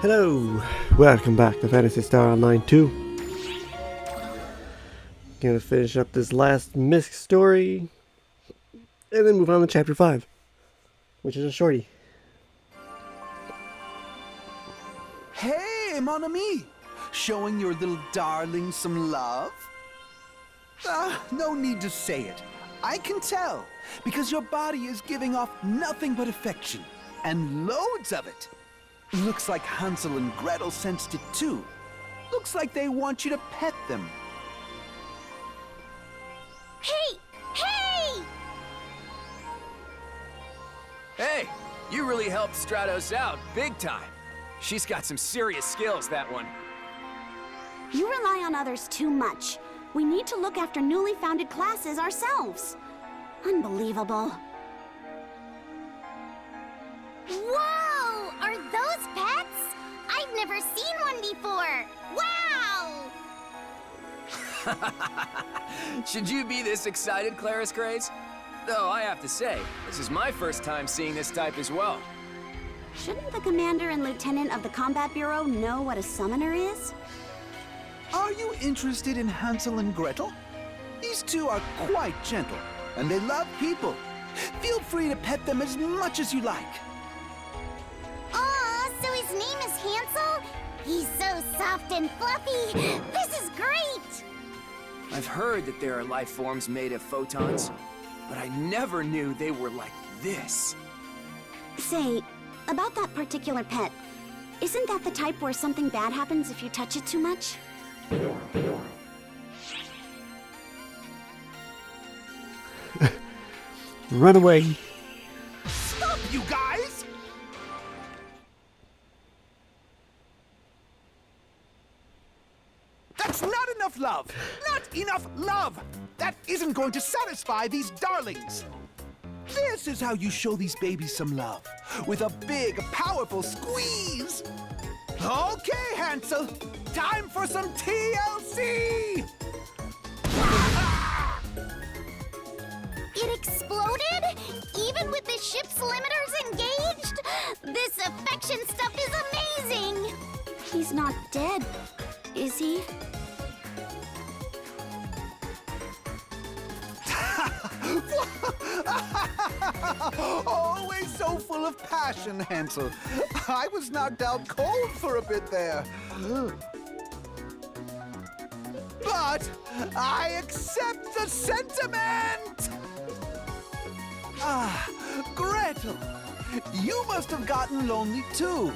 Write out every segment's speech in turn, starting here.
Hello, welcome back to Phantasy Star Online 2. Gonna finish up this last Misk story, and then move on to Chapter 5, which is a shorty. Hey, mon ami! Showing your little darling some love? No need to say it. I can tell, because your body is giving off nothing but affection, and loads of it. Looks like Hansel and Gretel sensed it too. Looks like they want you to pet them. Hey! Hey! Hey, you really helped Stratos out, big time. She's got some serious skills, that one. You rely on others too much. We need to look after newly founded classes ourselves. Unbelievable. Whoa! Are those pets? I've never seen one before. Wow! Should you be this excited, Claris Grace? Though I have to say, this is my first time seeing this type as well. Shouldn't the commander and lieutenant of the Combat Bureau know what a summoner is? Are you interested in Hansel and Gretel? These two are quite gentle, and they love people. Feel free to pet them as much as you like. Aw, so his name is Hansel? He's so soft and fluffy. This is great! I've heard that there are life forms made of photons, but I never knew they were like this. Say, about that particular pet, isn't that the type where something bad happens if you touch it too much? Run away. Stop, you guys! That's not enough love! Not enough love! That isn't going to satisfy these darlings! This is how you show these babies some love. With a big, powerful squeeze! Okay, Hansel! Time for some TLC! It exploded? Even with the ship's limiters engaged? This affection stuff is amazing! He's not dead, is he? Always so full of passion, Hansel. I was knocked out cold for a bit there. But I accept the sentiment! Ah, Gretel, you must have gotten lonely too.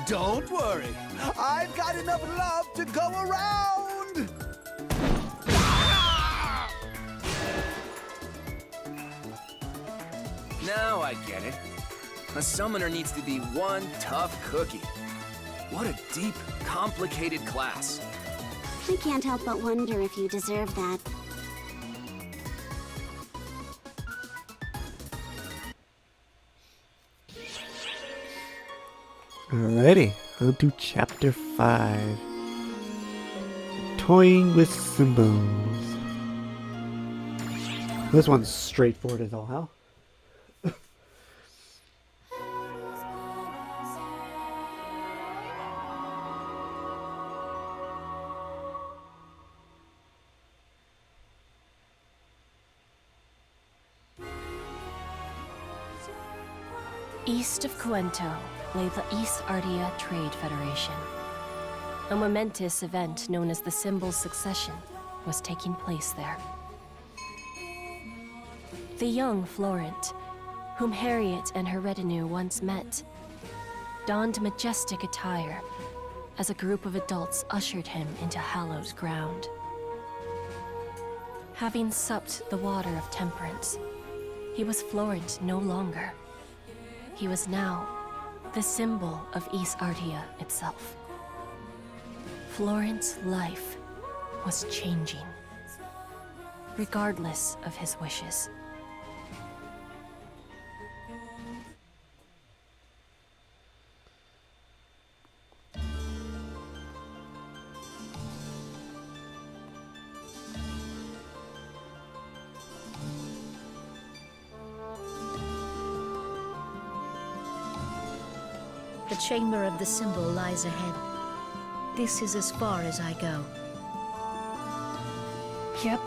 Don't worry, I've got enough love to go around! Now I get it. A summoner needs to be one tough cookie. What a deep, complicated class. I can't help but wonder if you deserve that. Alrighty, on to Chapter 5. Toying with Symbols. This one's straightforward as all hell. East of Cuento lay the Ys Artia Trade Federation. A momentous event known as the Symbol's Succession was taking place there. The young Florent, whom Harriet and her retinue once met, donned majestic attire as a group of adults ushered him into hallowed ground. Having supped the water of temperance, he was Florent no longer. He was now the symbol of Ys Artia itself. Florent's life was changing, regardless of his wishes. The chamber of the symbol lies ahead. This is as far as I go. Yep.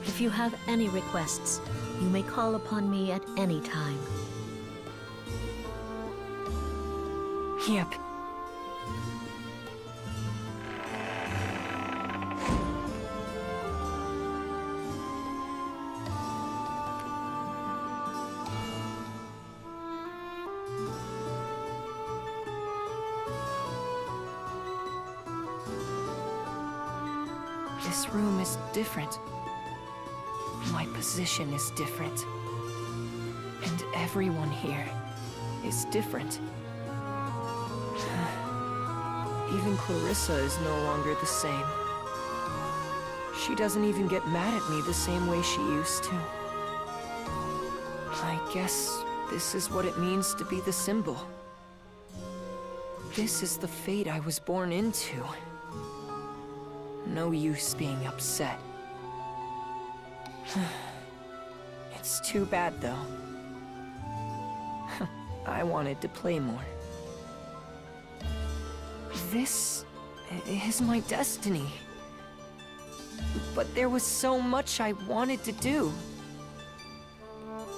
If you have any requests, you may call upon me at any time. Yep. This room is different. My position is different. And everyone here is different. Even Clarissa is no longer the same. She doesn't even get mad at me the same way she used to. I guess this is what it means to be the symbol. This is the fate I was born into. No use being upset. It's too bad, though. I wanted to play more. This is my destiny. But there was so much I wanted to do.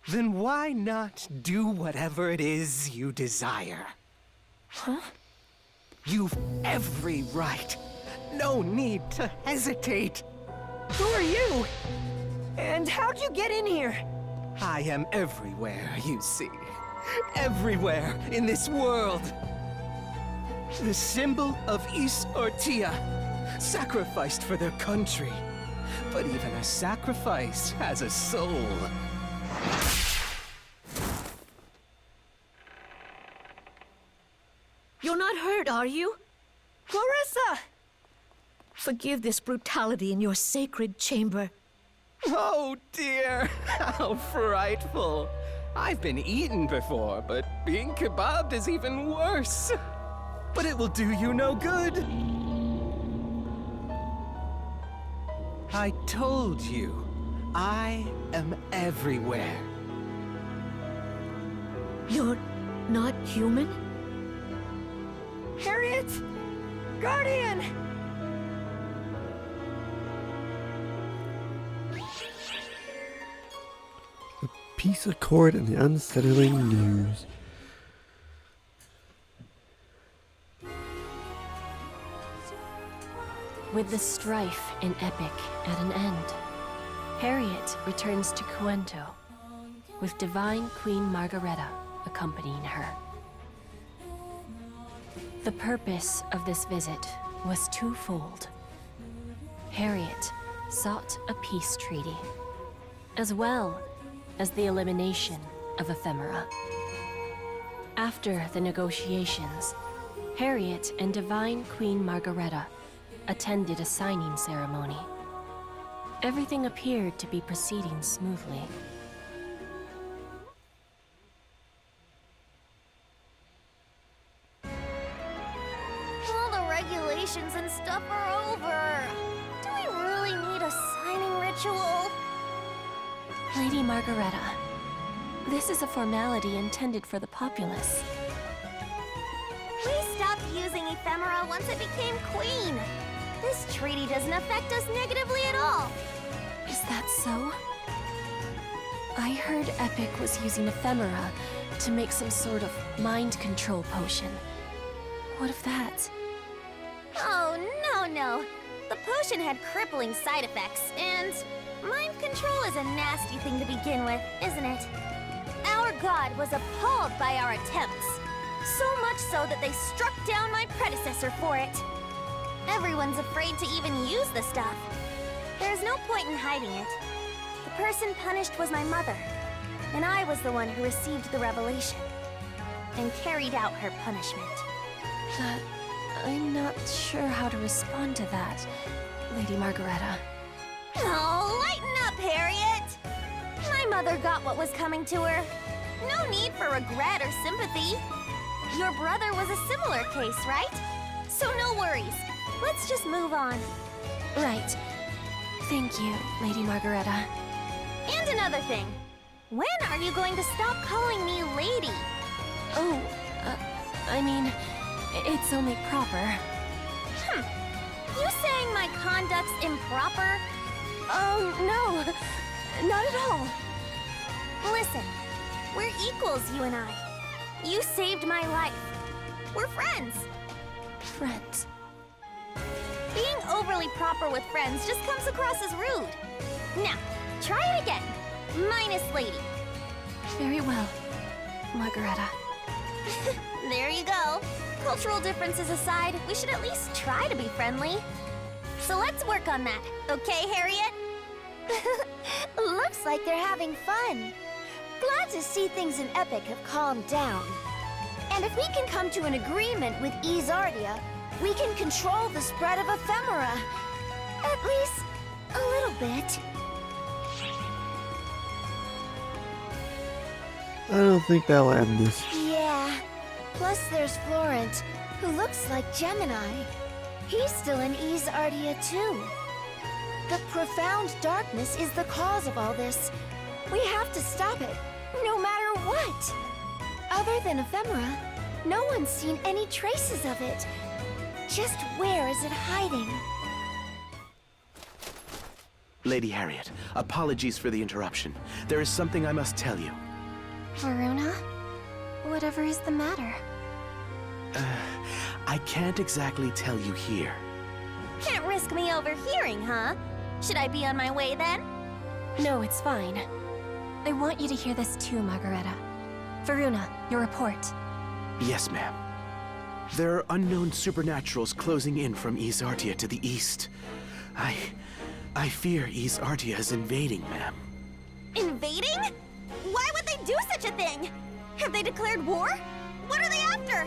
Then why not do whatever it is you desire? Huh? You've every right. No need to hesitate. Who are you? And how'd you get in here? I am everywhere, you see. Everywhere in this world. The symbol of Ys Artia, sacrificed for their country. But even a sacrifice has a soul. You're not hurt, are you? Clarissa! Forgive this brutality in your sacred chamber. Oh dear, how frightful. I've been eaten before, but being kebabbed is even worse. But it will do you no good. I told you, I am everywhere. You're not human? Harriet! Guardian! Piece of cord and the unsettling news. With the strife in Epic at an end, Harriet returns to Cuento, with Divine Queen Margareta accompanying her. The purpose of this visit was twofold. Harriet sought a peace treaty, as well as the elimination of ephemera. After the negotiations, Harriet and Divine Queen Margareta attended a signing ceremony. Everything appeared to be proceeding smoothly. All the regulations and stuff are over. Do we really need a signing ritual? Lady Margareta, this is a formality intended for the populace. We stopped using ephemera once it became queen. This treaty doesn't affect us negatively at all. Is that so? I heard Epic was using ephemera to make some sort of mind control potion. What of that? Oh, no. The potion had crippling side effects, and mind control is a nasty thing to begin with, isn't it? Our god was appalled by our attempts. So much so that they struck down my predecessor for it. Everyone's afraid to even use the stuff. There's no point in hiding it. The person punished was my mother, and I was the one who received the revelation and carried out her punishment. I'm not sure how to respond to that, Lady Margareta. Oh, lighten up, Harriet! My mother got what was coming to her. No need for regret or sympathy. Your brother was a similar case, right? So no worries. Let's just move on. Right. Thank you, Lady Margareta. And another thing. When are you going to stop calling me lady? Oh, I mean, it's only proper. You saying my conduct's improper? No, not at all. Listen, we're equals, you and I. You saved my life. We're friends. Friends. Being overly proper with friends just comes across as rude. Now, try it again. Minus lady. Very well, Margareta. There you go. Cultural differences aside, we should at least try to be friendly. So let's work on that, okay, Harriet? Looks like they're having fun. Glad to see things in Epic have calmed down. And if we can come to an agreement with Ys Artia, we can control the spread of ephemera. At least, a little bit. I don't think that'll end this. Yeah. Plus there's Florent, who looks like Gemini. He's still in Ys Artia too. The profound darkness is the cause of all this. We have to stop it, no matter what. Other than ephemera, no one's seen any traces of it. Just where is it hiding? Lady Harriet, apologies for the interruption. There is something I must tell you. Varuna? Whatever is the matter? I can't exactly tell you here. Can't risk me overhearing, huh? Should I be on my way then? No, it's fine. I want you to hear this too, Margareta. Varuna, your report. Yes, ma'am. There are unknown supernaturals closing in from Ys Artia to the east. I fear Ys Artia is invading, ma'am. Invading? Why would they do such a thing? Have they declared war? What are they after?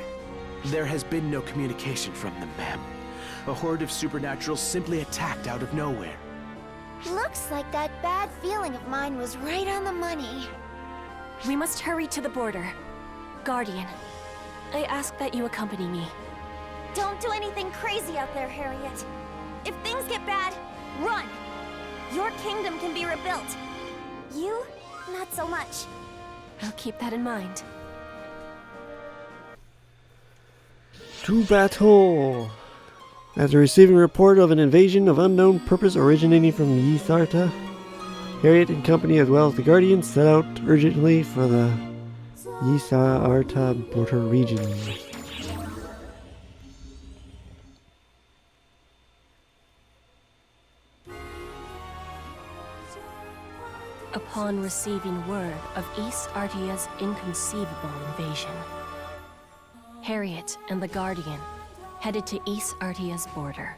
There has been no communication from them, ma'am. A horde of supernaturals simply attacked out of nowhere. Looks like that bad feeling of mine was right on the money. We must hurry to the border. Guardian, I ask that you accompany me. Don't do anything crazy out there, Harriet. If things get bad, run. Your kingdom can be rebuilt. You, not so much. I'll keep that in mind. To battle! After receiving a report of an invasion of unknown purpose originating from Ys Artia, Harriet and company, as well as the Guardians, set out urgently for the Ys Artia border region. Upon receiving word of Ys Artia's inconceivable invasion, Harriet and the Guardian headed to Ys Artia's border.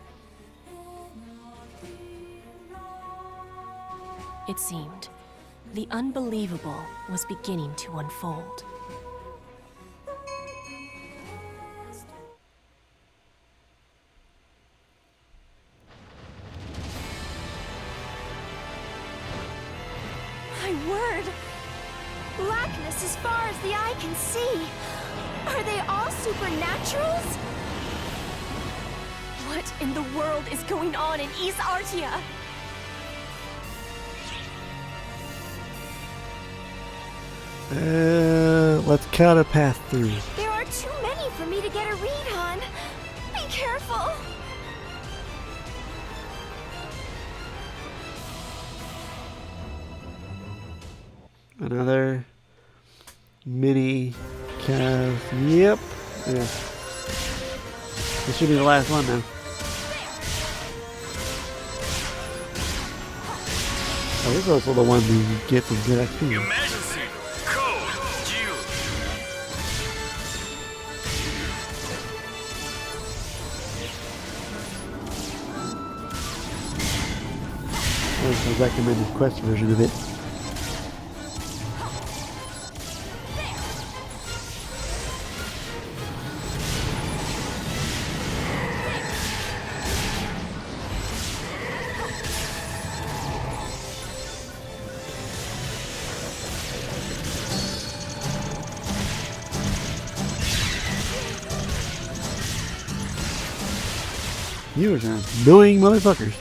It seemed the unbelievable was beginning to unfold. My word! Blackness as far as the eye can see. Are they all supernaturals? What in the world is going on in Ys Artia? Let's cut a path through. There are too many for me to get a read on. Be careful! Another mini cast. Yep. Yeah. This should be the last one now. Oh, this is also the one we get from good XP. Your Majesty, code you. That's the recommended quest version of it. You are annoying motherfuckers.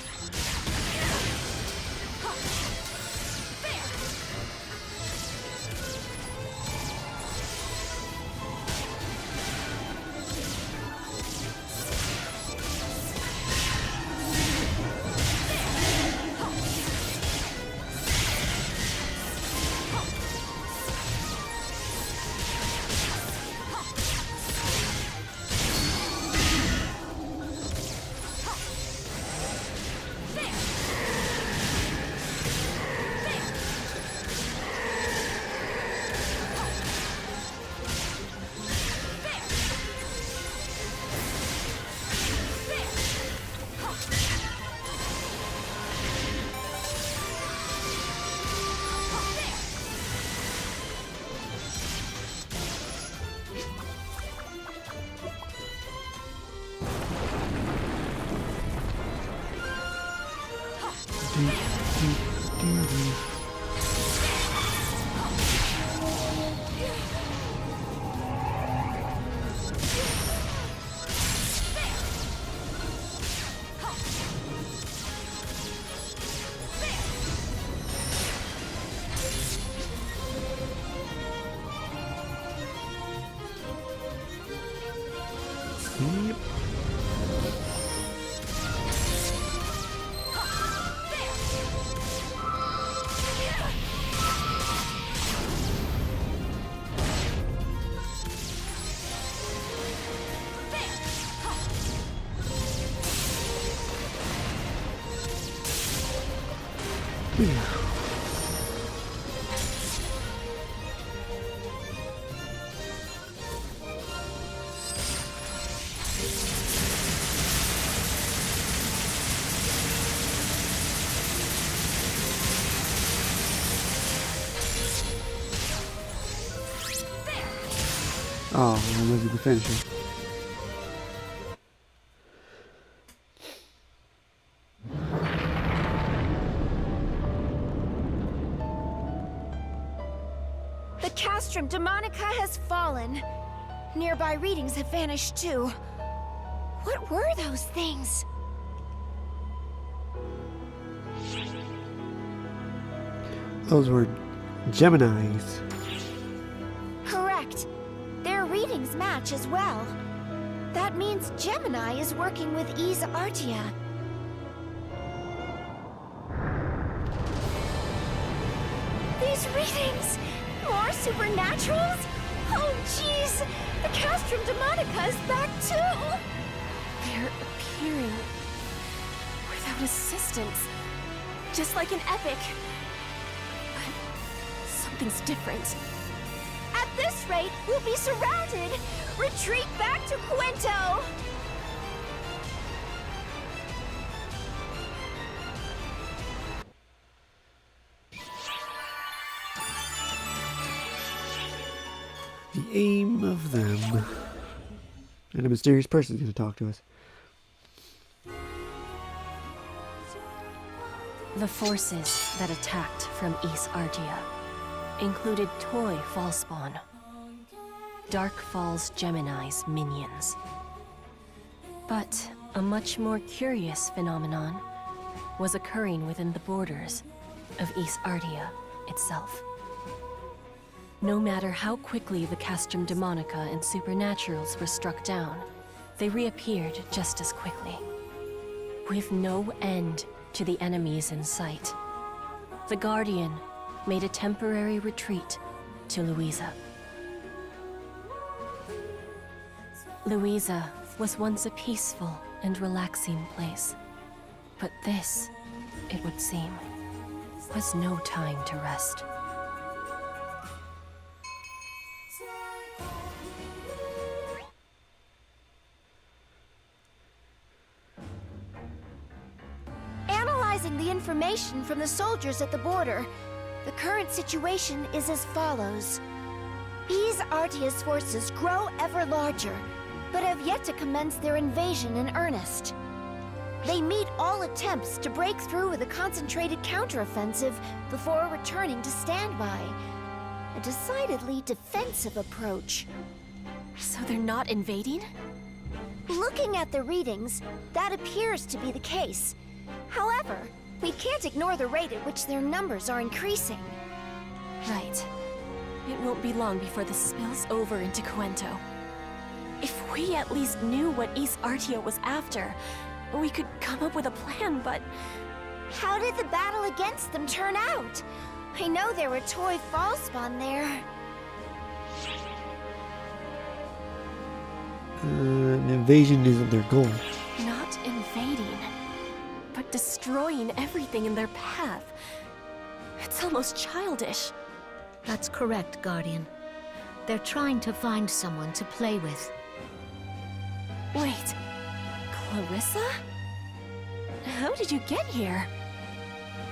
Oh, I was the finisher. The Castrum Demonica has fallen. Nearby readings have vanished too. What were those things? Those were Geminis. Correct. Their readings match as well. That means Gemini is working with Ys Artia. These readings! More supernaturals? Oh jeez! The Castrum Demonica is back too! They're appearing without assistance. Just like an epic. But something's different. At this rate, we'll be surrounded! Retreat back to Cuento! The aim of them. And a mysterious person is going to talk to us. The forces that attacked from Ys Artia included Toy Fallspawn, Dark Falls Gemini's minions. But a much more curious phenomenon was occurring within the borders of Ys Artia itself. No matter how quickly the Castrum Demonica and Supernaturals were struck down, they reappeared just as quickly. With no end to the enemies in sight, the Guardian made a temporary retreat to Louisa. Louisa was once a peaceful and relaxing place, but this, it would seem, was no time to rest. Analyzing the information from the soldiers at the border, the current situation is as follows. Ys Artia's forces grow ever larger, but have yet to commence their invasion in earnest. They meet all attempts to break through with a concentrated counteroffensive before returning to standby. A decidedly defensive approach. So they're not invading? Looking at the readings, that appears to be the case. However, we can't ignore the rate at which their numbers are increasing. Right. It won't be long before this spills over into Cuento. If we at least knew what Ys Artia was after, we could come up with a plan, but... How did the battle against them turn out? I know there were Toy Fallspawn there. An invasion isn't their goal. Not invading, but destroying everything in their path. It's almost childish. That's correct, Guardian. They're trying to find someone to play with. Wait, Clarissa? How did you get here?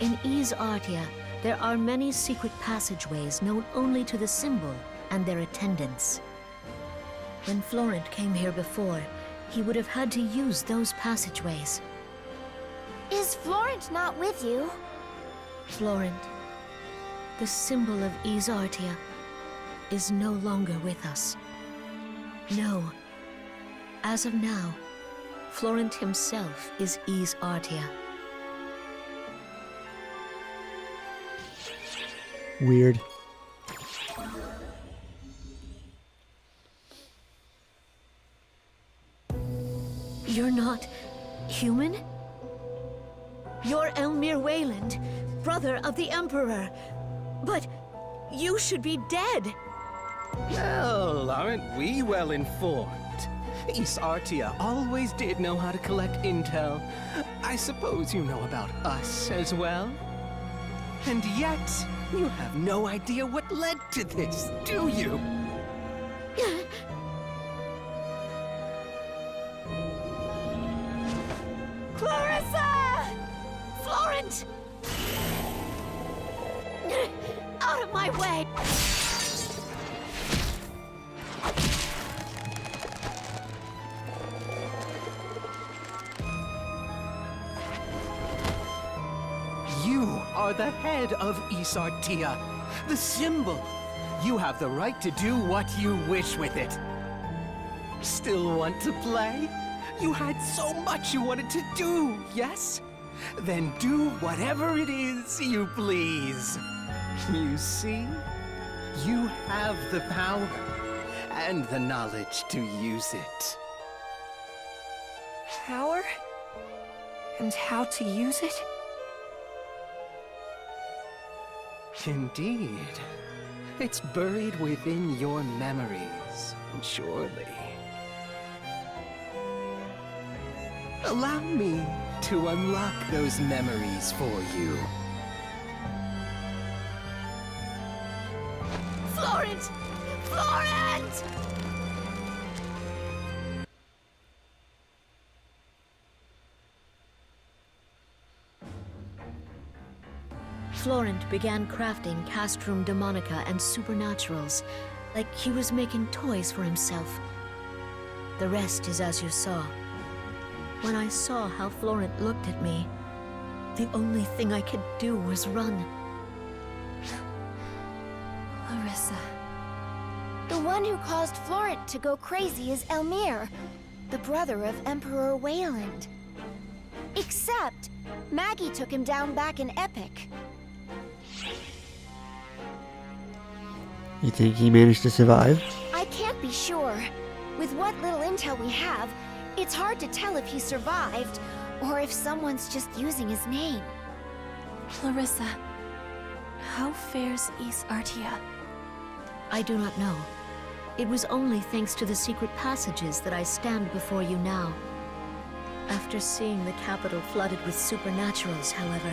In Ys Artia, there are many secret passageways known only to the symbol and their attendants. When Florent came here before, he would have had to use those passageways. Is Florent not with you? Florent, the symbol of Ys Artia, is no longer with us. No. As of now, Florent himself is Ys Artia. Weird. You're not human? You're Elmir Wayland, brother of the Emperor. But you should be dead. Well, aren't we well informed? Ys Artia always did know how to collect intel. I suppose you know about us as well? And yet, you have no idea what led to this, do you? Clarissa! Florent! Out of my way! You are the head of Ys Artia, the symbol. You have the right to do what you wish with it. Still want to play? You had so much you wanted to do, yes? Then do whatever it is you please. You see? You have the power and the knowledge to use it. Power? And how to use it? Indeed. It's buried within your memories, surely. Allow me to unlock those memories for you. Florent! Florent! Florent began crafting Castrum Demonica and Supernaturals, like he was making toys for himself. The rest is as you saw. When I saw how Florent looked at me, the only thing I could do was run. Larissa. The one who caused Florent to go crazy is Elmir, the brother of Emperor Wayland. Except, Maggie took him down back in Epic. You think he managed to survive? I can't be sure. With what little intel we have, it's hard to tell if he survived, or if someone's just using his name. Larissa, how fares Ys Artia? I do not know. It was only thanks to the secret passages that I stand before you now. After seeing the capital flooded with supernaturals, however,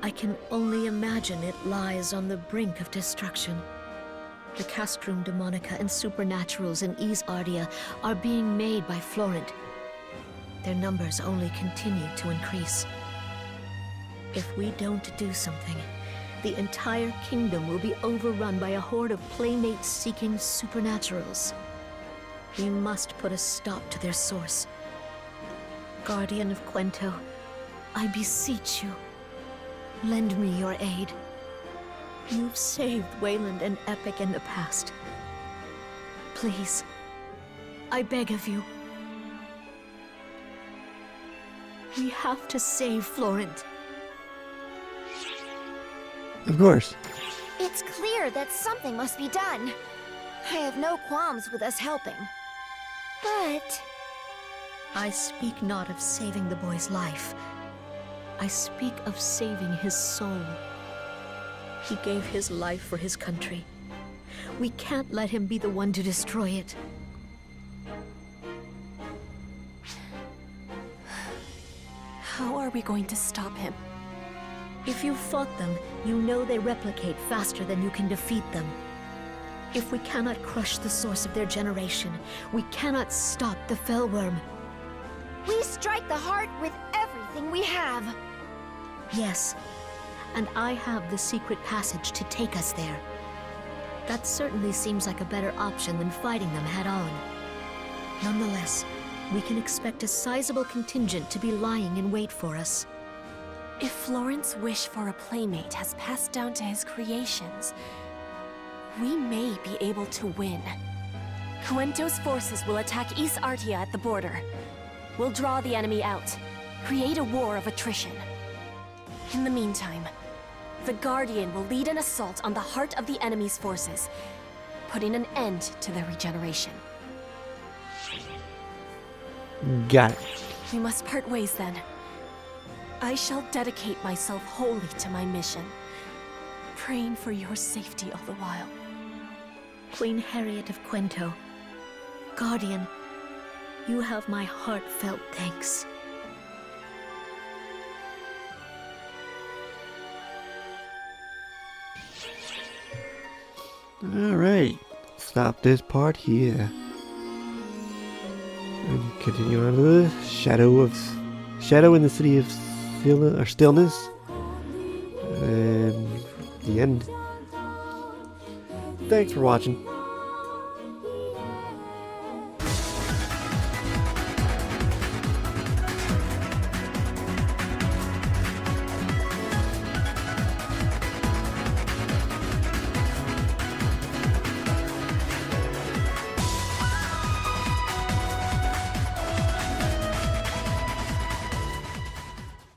I can only imagine it lies on the brink of destruction. The Castrum Demonica and Supernaturals in Ys Artia are being made by Florent. Their numbers only continue to increase. If we don't do something, the entire kingdom will be overrun by a horde of playmates-seeking Supernaturals. We must put a stop to their source. Guardian of Quento, I beseech you, lend me your aid. You've saved Wayland and Epic in the past. Please, I beg of you. We have to save Florent. Of course. It's clear that something must be done. I have no qualms with us helping. But... I speak not of saving the boy's life. I speak of saving his soul. He gave his life for his country. We can't let him be the one to destroy it. How are we going to stop him? If you fought them, you know they replicate faster than you can defeat them. If we cannot crush the source of their generation, we cannot stop the Fellworm. we strike the heart with everything we have. Yes, and I have the secret passage to take us there. That certainly seems like a better option than fighting them head-on. Nonetheless, we can expect a sizable contingent to be lying in wait for us. If Florent's wish for a playmate has passed down to his creations, we may be able to win. Cuento's forces will attack Ys Artia at the border. We'll draw the enemy out, create a war of attrition. In the meantime, the Guardian will lead an assault on the heart of the enemy's forces, putting an end to their regeneration. Got it. We must part ways then. I shall dedicate myself wholly to my mission, praying for your safety all the while. Queen Harriet of Quento, Guardian, you have my heartfelt thanks. Alright, stop this part here. And continue on to the Shadow in the City of Stillness. And the end. Thanks for watching.